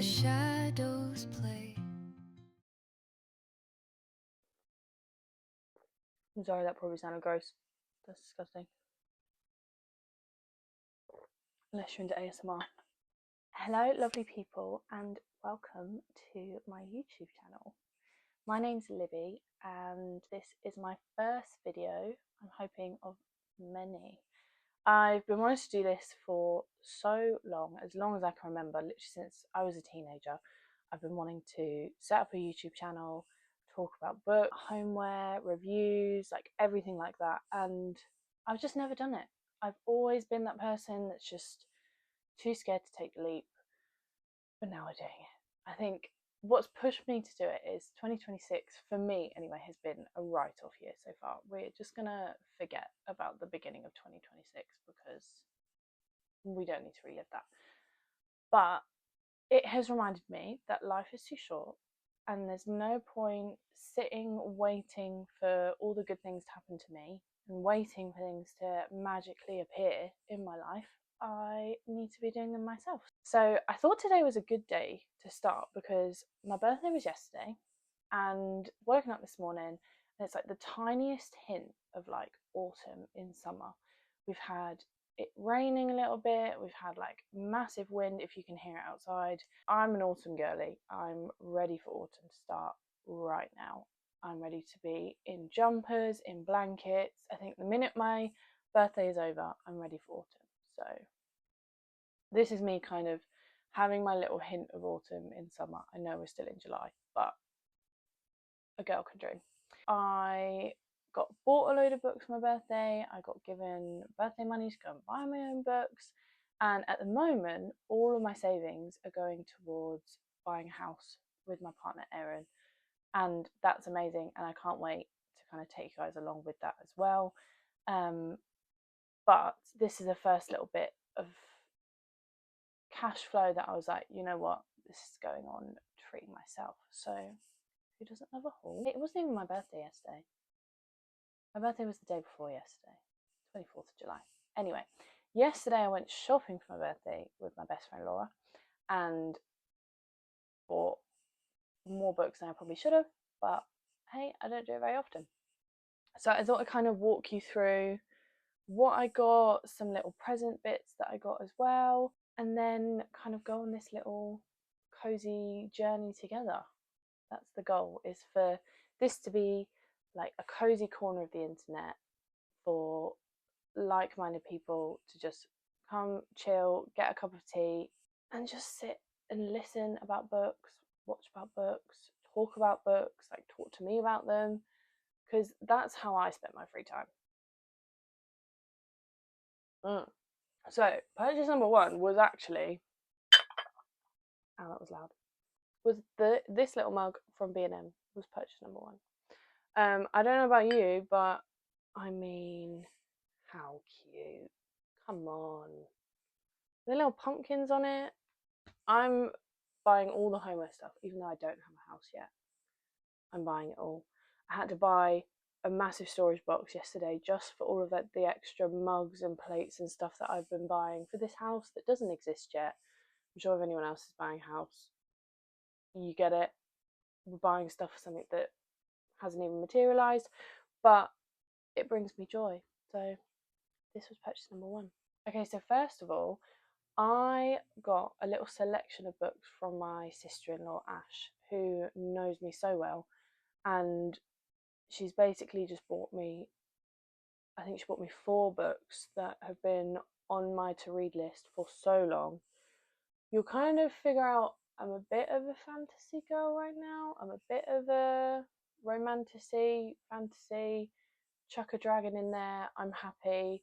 shadows play. I'm sorry, that probably sounded gross. That's disgusting. Unless you're into ASMR. Hello, lovely people, and welcome to my YouTube channel. My name's Libby, and this is my first video, I'm hoping, of many. I've been wanting to do this for so long as I can remember, literally since I was a teenager. I've been wanting to set up a YouTube channel, talk about books, homeware, reviews, like everything like that, and I've just never done it. I've always been that person that's just too scared to take the leap, but now we're doing it. I think what's pushed me to do it is 2026, for me anyway, has been a write-off year so far. We're just gonna forget about the beginning of 2026 because we don't need to relive that. But it has reminded me that life is too short and there's no point sitting waiting for all the good things to happen to me and waiting for things to magically appear in my life. I need to be doing them myself. So I thought today was a good day to start because my birthday was yesterday, and woken up this morning and it's like the tiniest hint of like autumn in summer. We've had it raining a little bit, we've had like massive wind if you can hear it outside. I'm an autumn girly. I'm ready for autumn to start right now. I'm ready to be in jumpers, in blankets. I think the minute my birthday is over, I'm ready for autumn. So this is me kind of having my little hint of autumn in summer. I know we're still in July, but a girl can dream. I got bought a load of books for my birthday. I got given birthday money to go and buy my own books. And at the moment, all of my savings are going towards buying a house with my partner, Erin. And that's amazing. And I can't wait to kind of take you guys along with that as well. But this is the first little bit of cash flow that I was like, you know what, this is going on treating myself. So who doesn't love a haul? It wasn't even my birthday yesterday. My birthday was the day before yesterday, 24th of July. Anyway, yesterday I went shopping for my birthday with my best friend Laura and bought more books than I probably should have, but hey, I don't do it very often. So I thought I'd kind of walk you through what I got, some little present bits that I got as well, and then kind of go on this little cozy journey together. That's the goal, is for this to be like a cozy corner of the internet for like-minded people to just come chill, get a cup of tea, and just sit and listen about books, watch about books, talk about books, like talk to me about them, because that's how I spend my free time. So purchase number one was actually, oh, that was loud, was this little mug from B&M was purchase number one. I don't know about you, but I mean, how cute. Come on. The little pumpkins on it. I'm buying all the homeware stuff, even though I don't have a house yet. I'm buying it all. I had to buy a massive storage box yesterday just for all of the extra mugs and plates and stuff that I've been buying for this house that doesn't exist yet. I'm sure if anyone else is buying a house, you get it. We're buying stuff for something that hasn't even materialised, but it brings me joy. So this was purchase number one. Okay, so first of all, I got a little selection of books from my sister-in-law Ash, who knows me so well, and she's basically just bought me, I think she bought me 4 books that have been on my to-read list for so long. You'll kind of figure out I'm a bit of a fantasy girl right now. I'm a bit of a romantasy, fantasy, chuck a dragon in there, I'm happy.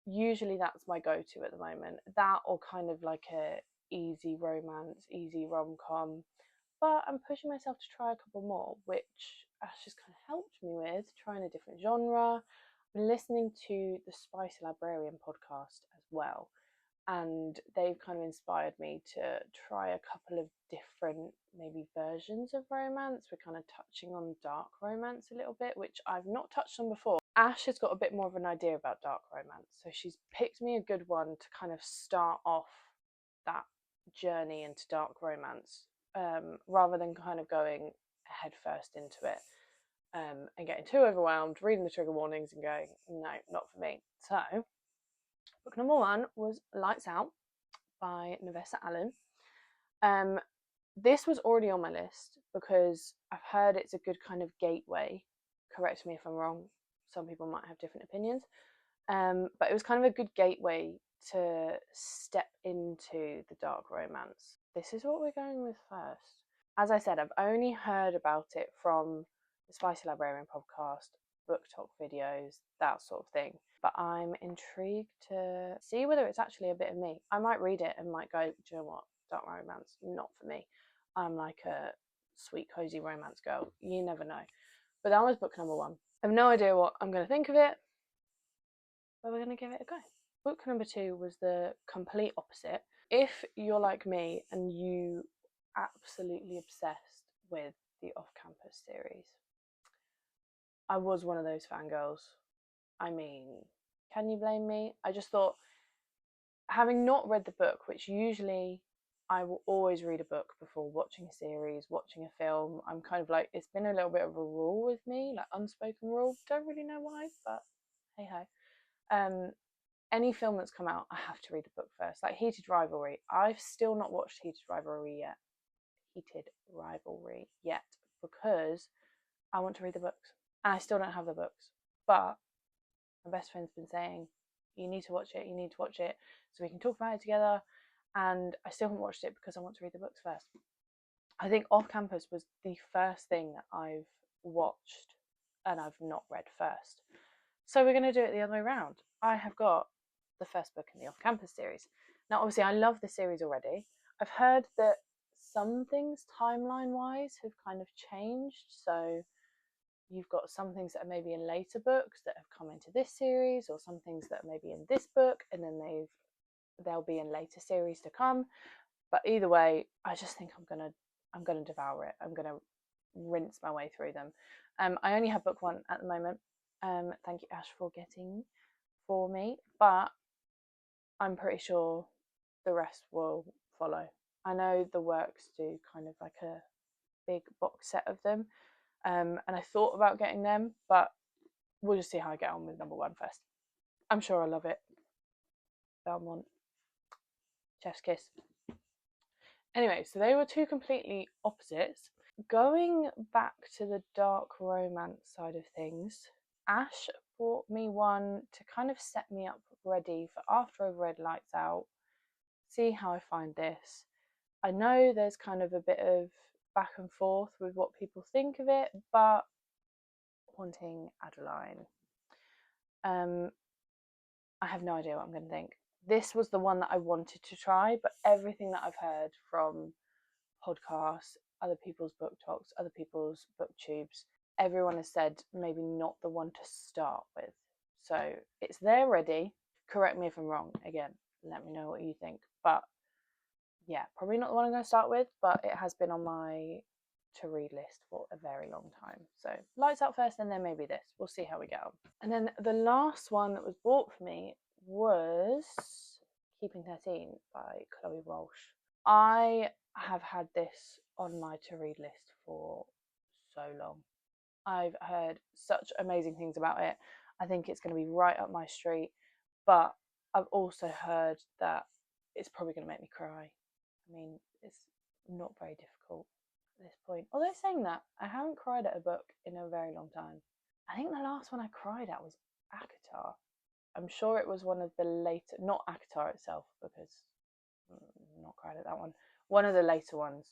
Usually that's my go-to at the moment. That or kind of like a easy romance, easy rom-com. But I'm pushing myself to try a couple more, which Ash just kind of helped me with, trying a different genre. I've been listening to the Spicy Librarian podcast as well, and they've kind of inspired me to try a couple of different maybe versions of romance. We're kind of touching on dark romance a little bit, which I've not touched on before. Ash has got a bit more of an idea about dark romance, so she's picked me a good one to kind of start off that journey into dark romance, rather than kind of going head first into it, and getting too overwhelmed, reading the trigger warnings and going, no, not for me. So book number 1 was Lights Out by Navessa Allen. This was already on my list because I've heard it's a good kind of gateway. Correct me if I'm wrong, some people might have different opinions, but it was kind of a good gateway to step into the dark romance. This is what we're going with first. As I said, I've only heard about it from the Spicy Librarian podcast, book talk videos, that sort of thing. But I'm intrigued to see whether it's actually a bit of me. I might read it and might go, do you know what, dark romance, not for me. I'm like a sweet, cozy romance girl. You never know. But that was book number 1. I have no idea what I'm going to think of it, but we're going to give it a go. Book number 2 was the complete opposite. If you're like me and you absolutely obsessed with the off-campus series, I was one of those fangirls. I mean, can you blame me? I just thought, having not read the book, which usually I will always read a book before watching a series, watching a film. I'm kind of like, it's been a little bit of a rule with me, like unspoken rule. Don't really know why, but hey ho. Any film that's come out, I have to read the book first. Like Heated Rivalry, I've still not watched Heated Rivalry yet because I want to read the books, and I still don't have the books. But my best friend's been saying, you need to watch it, so we can talk about it together. And I still haven't watched it because I want to read the books first. I think Off Campus was the first thing that I've watched and I've not read first. So we're going to do it the other way around. I have got the first book in the Off Campus series. Now, obviously, I love the series already. I've heard that some things timeline-wise have kind of changed. So you've got some things that are maybe in later books that have come into this series, or some things that are maybe in this book and then they'll be in later series to come. But either way, I just think I'm gonna devour it. I'm gonna rinse my way through them. I only have book 1 at the moment. Thank you, Ash, for getting for me, but I'm pretty sure the rest will follow. I know the works do kind of like a big box set of them, and I thought about getting them, but we'll just see how I get on with number 1 first. I'm sure I love it. Belmont, chef's kiss. Anyway, so they were 2 completely opposites. Going back to the dark romance side of things, Ash bought me one to kind of set me up ready for after I've read Lights Out, see how I find this. I know there's kind of a bit of back and forth with what people think of it, but Haunting Adeline. I have no idea what I'm going to think. This was the one that I wanted to try, but everything that I've heard from podcasts, other people's book talks, other people's booktubes, everyone has said maybe not the one to start with. So it's there ready. Correct me if I'm wrong. Again, let me know what you think. But yeah, probably not the one I'm going to start with, but it has been on my to read list for a very long time. So Lights Out first and then maybe this. We'll see how we get on. And then the last one that was bought for me was Keeping 13 by Chloe Walsh. I have had this on my to read list for so long. I've heard such amazing things about it. I think it's going to be right up my street, but I've also heard that it's probably going to make me cry. I mean, it's not very difficult at this point. Although saying that, I haven't cried at a book in a very long time. I think the last one I cried at was ACOTAR. I'm sure it was one of the later, not ACOTAR itself, because I'm not cried at that one. One of the later ones.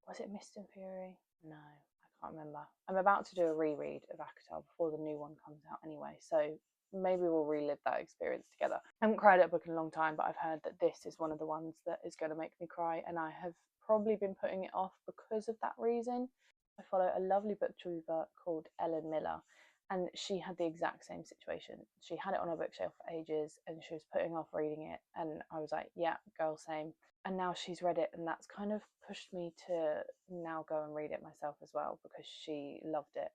Was it Mist and Fury? No, I can't remember. I'm about to do a reread of ACOTAR before the new one comes out anyway, so maybe we'll relive that experience together. I haven't cried at a book in a long time, but I've heard that this is one of the ones that is going to make me cry, and I have probably been putting it off because of that reason. I follow a lovely booktuber called Ellen Miller, and she had the exact same situation. She had it on her bookshelf for ages and she was putting off reading it, and I was like, yeah, girl, same. And now she's read it, and that's kind of pushed me to now go and read it myself as well, because she loved it.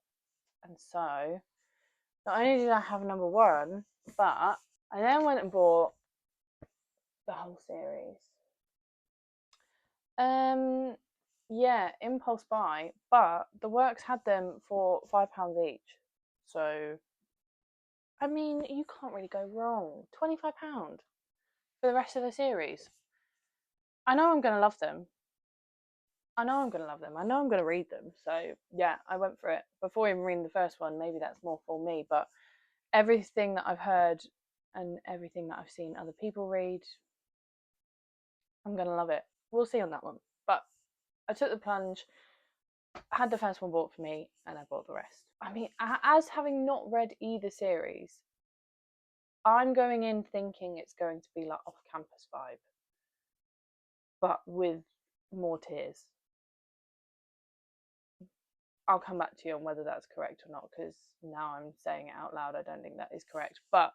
And so not only did I have number 1, but I then went and bought the whole series. Yeah, impulse buy, but the works had them for £5 each. So, I mean, you can't really go wrong. £25 for the rest of the series. I know I'm going to love them. I know I'm going to love them. I know I'm going to read them. So, yeah, I went for it. Before even reading the first one, maybe that's more for me, but everything that I've heard and everything that I've seen other people read, I'm going to love it. We'll see on that one. But I took the plunge, had the first one bought for me, and I bought the rest. I mean, as having not read either series, I'm going in thinking it's going to be like off campus vibe, but with more tears. I'll come back to you on whether that's correct or not, because now I'm saying it out loud, I don't think that is correct. But,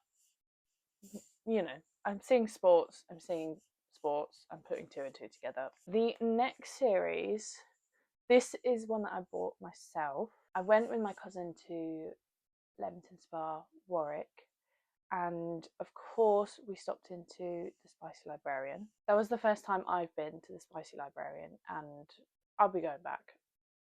you know, I'm seeing sports, I'm putting two and two together. The next series, this is one that I bought myself. I went with my cousin to Leamington Spa, Warwick, and of course we stopped into the Spicy Librarian. That was the first time I've been to the Spicy Librarian, and I'll be going back.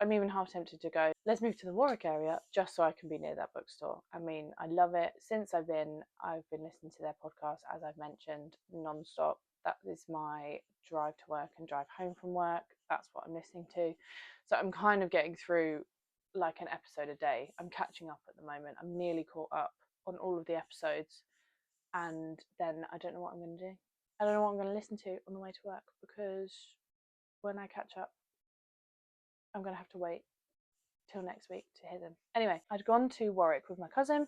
I'm even half tempted to go, let's move to the Warwick area just so I can be near that bookstore. I mean, I love it. Since I've been listening to their podcast, as I've mentioned, non-stop. That is my drive to work and drive home from work. That's what I'm listening to. So I'm kind of getting through like an episode a day. I'm catching up at the moment. I'm nearly caught up on all of the episodes, and then I don't know what I'm going to do. I don't know what I'm going to listen to on the way to work, because when I catch up, I'm going to have to wait till next week to hear them. Anyway, I'd gone to Warwick with my cousin,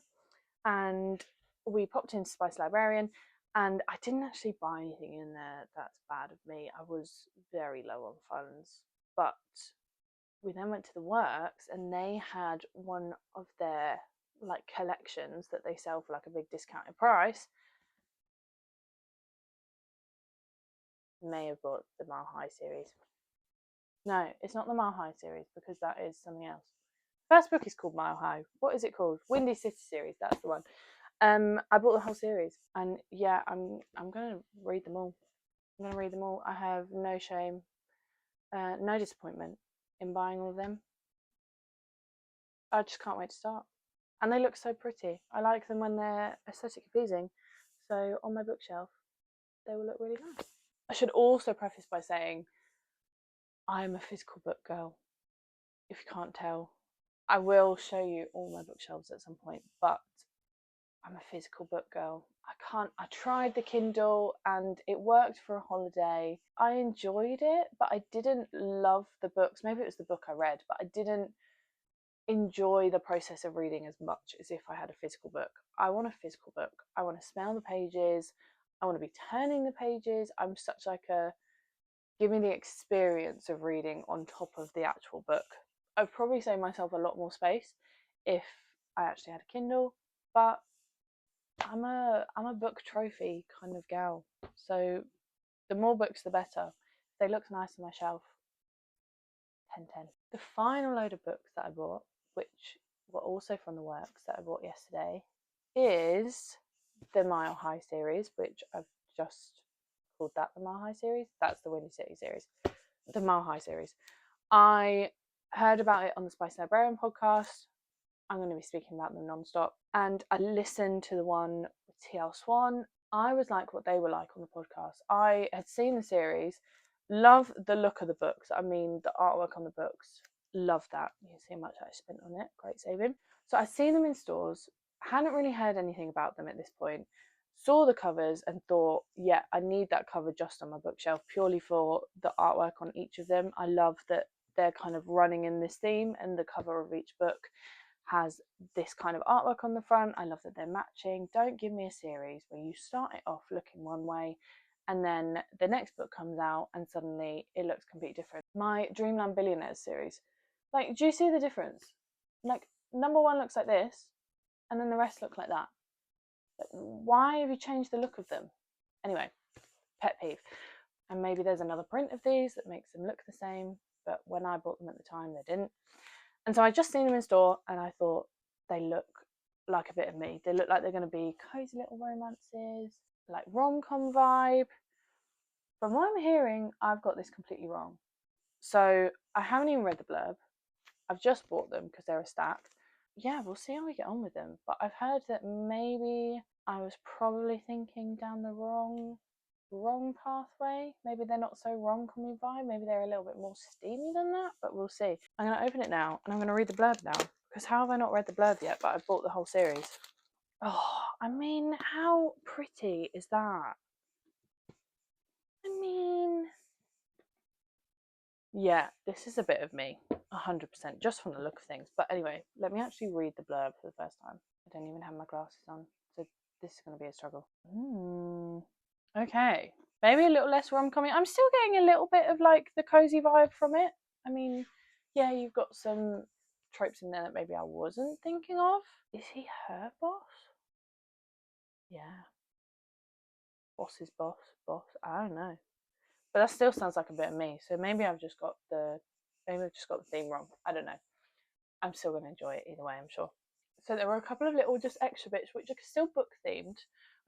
and we popped into Spice Librarian, and I didn't actually buy anything in there. That's bad of me. I was very low on funds, but we then went to the works, and they had one of their like collections that they sell for like a big discounted price. May have bought the Mile High series. No, it's not the Mile High series, because that is something else. First book is called Mile High. What is it called? Windy City series. That's the one. I bought the whole series, and yeah, I'm gonna read them all. I'm gonna read them all. I have no shame, no disappointment in buying all of them. I just can't wait to start. And they look so pretty. I like them when they're aesthetically pleasing. So on my bookshelf, they will look really nice. I should also preface by saying I'm a physical book girl. If you can't tell, I will show you all my bookshelves at some point, but I'm a physical book girl. I tried the Kindle and it worked for a holiday. I enjoyed it, but I didn't love the books. Maybe it was the book I read, but I didn't enjoy the process of reading as much as if I had a physical book. I want a physical book. I want to smell the pages. I want to be turning the pages. I'm such like a give me the experience of reading on top of the actual book. I'd probably save myself a lot more space if I actually had a Kindle, but I'm a book trophy kind of gal. So the more books the better. They look nice on my shelf. 10/10. The final load of books that I bought, which were also from the works that I bought yesterday, is the Mile High series, which I've just called that the Mile High series. That's the Windy City series. The Mile High series. I heard about it on the Spice Librarian podcast. I'm going to be speaking about them non-stop. And I listened to the one with TL Swan. I was like what they were like on the podcast. I had seen the series, love the look of the books. I mean, the artwork on the books, love that. You can see how much I spent on it. Great saving. So I'd seen them in stores, hadn't really heard anything about them at this point. Saw the covers and thought, yeah, I need that cover just on my bookshelf purely for the artwork on each of them. I love that they're kind of running in this theme, and the cover of each book has this kind of artwork on the front. I love that they're matching. Don't give me a series where you start it off looking one way and then the next book comes out and suddenly it looks completely different. My Dreamland Billionaires series, like, do you see the difference? Like, number one looks like this and then the rest look like that. Like, why have you changed the look of them? Anyway, pet peeve. And maybe there's another print of these that makes them look the same, but when I bought them at the time they didn't. And so I just seen them in store and I thought they look like a bit of me. They look like they're going to be cozy little romances, like rom-com vibe. From what I'm hearing, I've got this completely wrong. So I haven't even read the blurb. I've just bought them because they're a stack. Yeah, we'll see how we get on with them. But I've heard that maybe I was probably thinking down the wrong pathway. Maybe they're not so rom-com-y vibe. Maybe they're a little bit more steamy than that, but we'll see. I'm going to open it now and I'm going to read the blurb now, because how have I not read the blurb yet, but I've bought the whole series. Oh, I mean, how pretty is that? I mean, yeah, this is a bit of me, 100%, just from the look of things. But anyway, let me actually read the blurb for the first time. I don't even have my glasses on, so this is going to be a struggle. Okay, maybe a little less rom-com-y. I'm still getting a little bit of like the cozy vibe from it. I mean, yeah, you've got some tropes in there that maybe I wasn't thinking of. Is he her boss? Yeah. Boss's boss. I don't know. But that still sounds like a bit of me. So maybe I've just got the theme wrong. I don't know. I'm still going to enjoy it either way, I'm sure. So there were a couple of little just extra bits which are still book themed.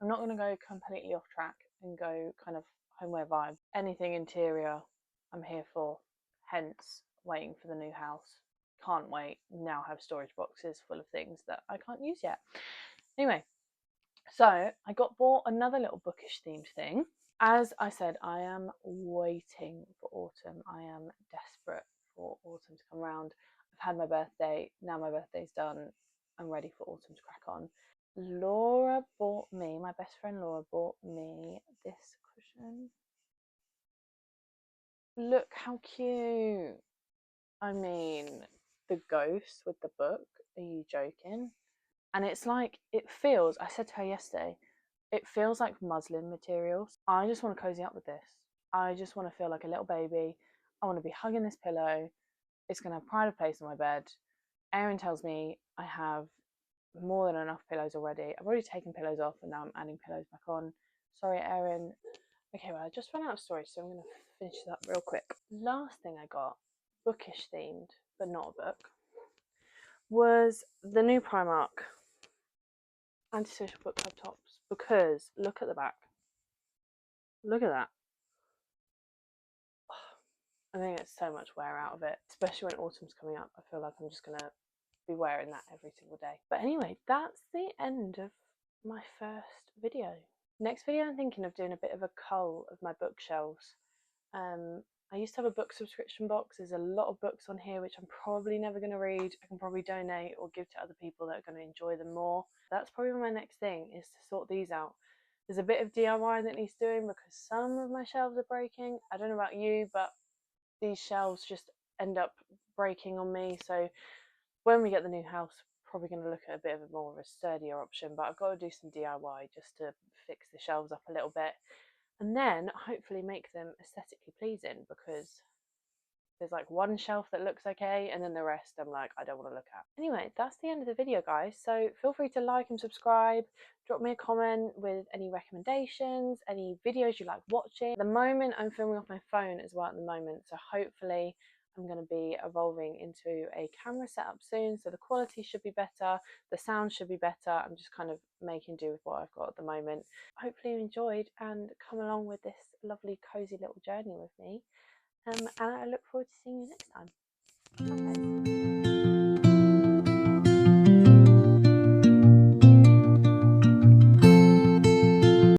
I'm not going to go completely off track and go kind of homeware vibe. Anything interior, I'm here for. Hence, waiting for the new house. Can't wait. Now have storage boxes full of things that I can't use yet. Anyway, so I bought another little bookish themed thing. As I said, I am waiting for autumn. I am desperate for autumn to come around. I've had my birthday. Now my birthday's done. I'm ready for autumn to crack on. My best friend Laura bought me this cushion. Look how cute. I mean, the ghost with the book. Are you joking? And it's like, it feels, I said to her yesterday, it feels like muslin materials. I just want to cozy up with this. I just want to feel like a little baby. I want to be hugging this pillow. It's going to have pride of place on my bed. Erin tells me I have more than enough pillows already. I've already taken pillows off and now I'm adding pillows back on. Sorry, Erin. Okay, well, I just ran out of storage, so I'm going to finish this up real quick. Last thing I got, bookish themed, but not a book, was the new Primark Antisocial Book Club tops, because look at the back. Look at that. I think it's so much wear out of it, especially when autumn's coming up. I feel like I'm just going to be wearing that every single day. But anyway, that's the end of my first video. Next video, I'm thinking of doing a bit of a cull of my bookshelves. I used to have a book subscription box. There's a lot of books on here which I'm probably never going to read. I can probably donate or give to other people that are going to enjoy them more. That's probably my next thing, is to sort these out. There's a bit of DIY that needs doing because some of my shelves are breaking. I don't know about you, but these shelves just end up breaking on me. So when we get the new house, probably going to look at a bit of more of a sturdier option, but I've got to do some DIY just to fix the shelves up a little bit, and then hopefully make them aesthetically pleasing, because there's like one shelf that looks okay and then the rest I'm like, I don't want to look at. Anyway, that's the end of the video, guys. So feel free to like and subscribe. Drop me a comment with any recommendations, any videos you like watching. At the moment, I'm filming off my phone as well at the moment, so hopefully I'm going to be evolving into a camera setup soon, so the quality should be better, the sound should be better. I'm just kind of making do with what I've got at the moment. Hopefully you enjoyed and come along with this lovely cozy little journey with me, and I look forward to seeing you next time. Bye.